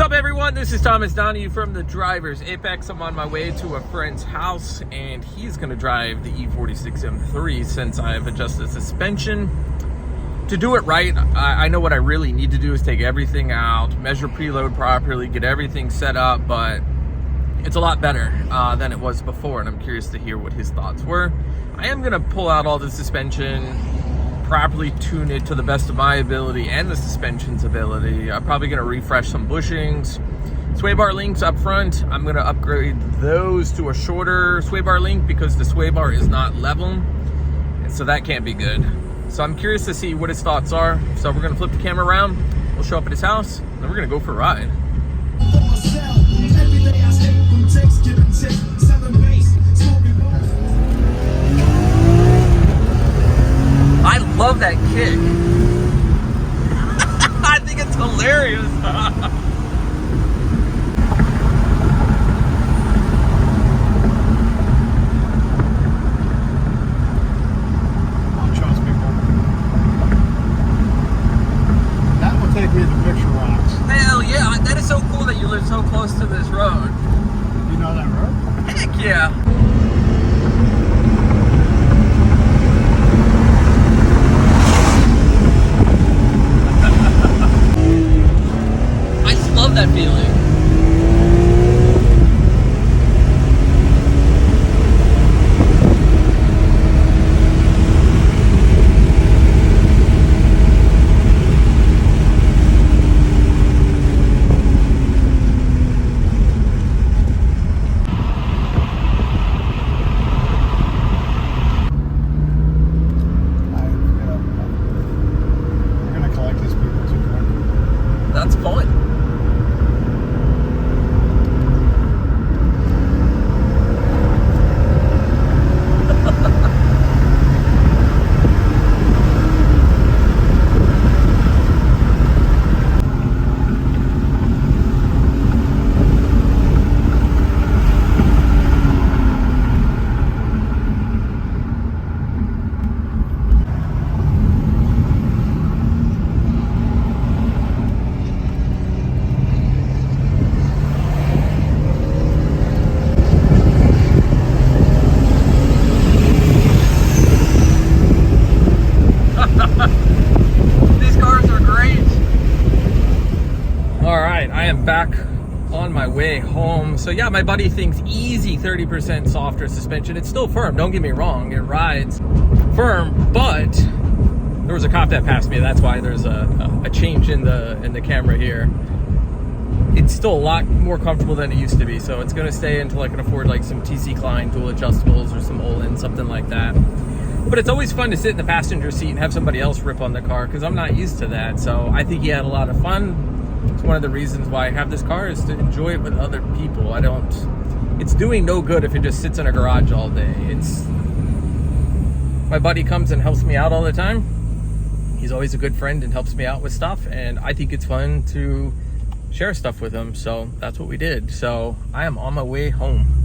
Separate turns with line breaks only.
up, everyone? This is Thomas Donahue from the Driver's Apex. I'm on my way to a friend's house and he's going to drive the E46 M3 since I have adjusted suspension. To do it right, I know what I really need to do is take everything out, measure preload properly, get everything set up, but it's a lot better than it was before, and I'm curious to hear what his thoughts were. I am going to pull out all the suspension, properly tune it to the best of my ability and the suspension's ability. I'm probably going to refresh some bushings. Sway bar links up front, I'm going to upgrade those to a shorter sway bar link because the sway bar is not level, and so that can't be good. So I'm curious to see what his thoughts are. So we're going to flip the camera around, we'll show up at his house, and then we're going to go for a ride. I love that kick. I think it's hilarious.
That will take me to Picture Rocks.
Hell yeah, that is so cool that you live so close to this road.
You know that road?
Heck yeah. Love that feeling.
We're gonna collect these people too quick.
That's fun. These cars are great. All right, I am back on my way home. So yeah, my buddy thinks easy 30% softer suspension. It's still firm, don't get me wrong, it rides firm, but there was a cop that passed me. That's why there's a change in the camera here. It's still a lot more comfortable than it used to be, so it's going to stay until I can afford like some TC Klein dual adjustables or some Olin, something like that. But it's always fun to sit in the passenger seat and have somebody else rip on the car because I'm not used to that. So I think he had a lot of fun. It's one of the reasons why I have this car is to enjoy it with other people. It's doing no good if it just sits in a garage all day. My buddy comes and helps me out all the time. He's always a good friend and helps me out with stuff, and I think it's fun to share stuff with him. So that's what we did. So I am on my way home.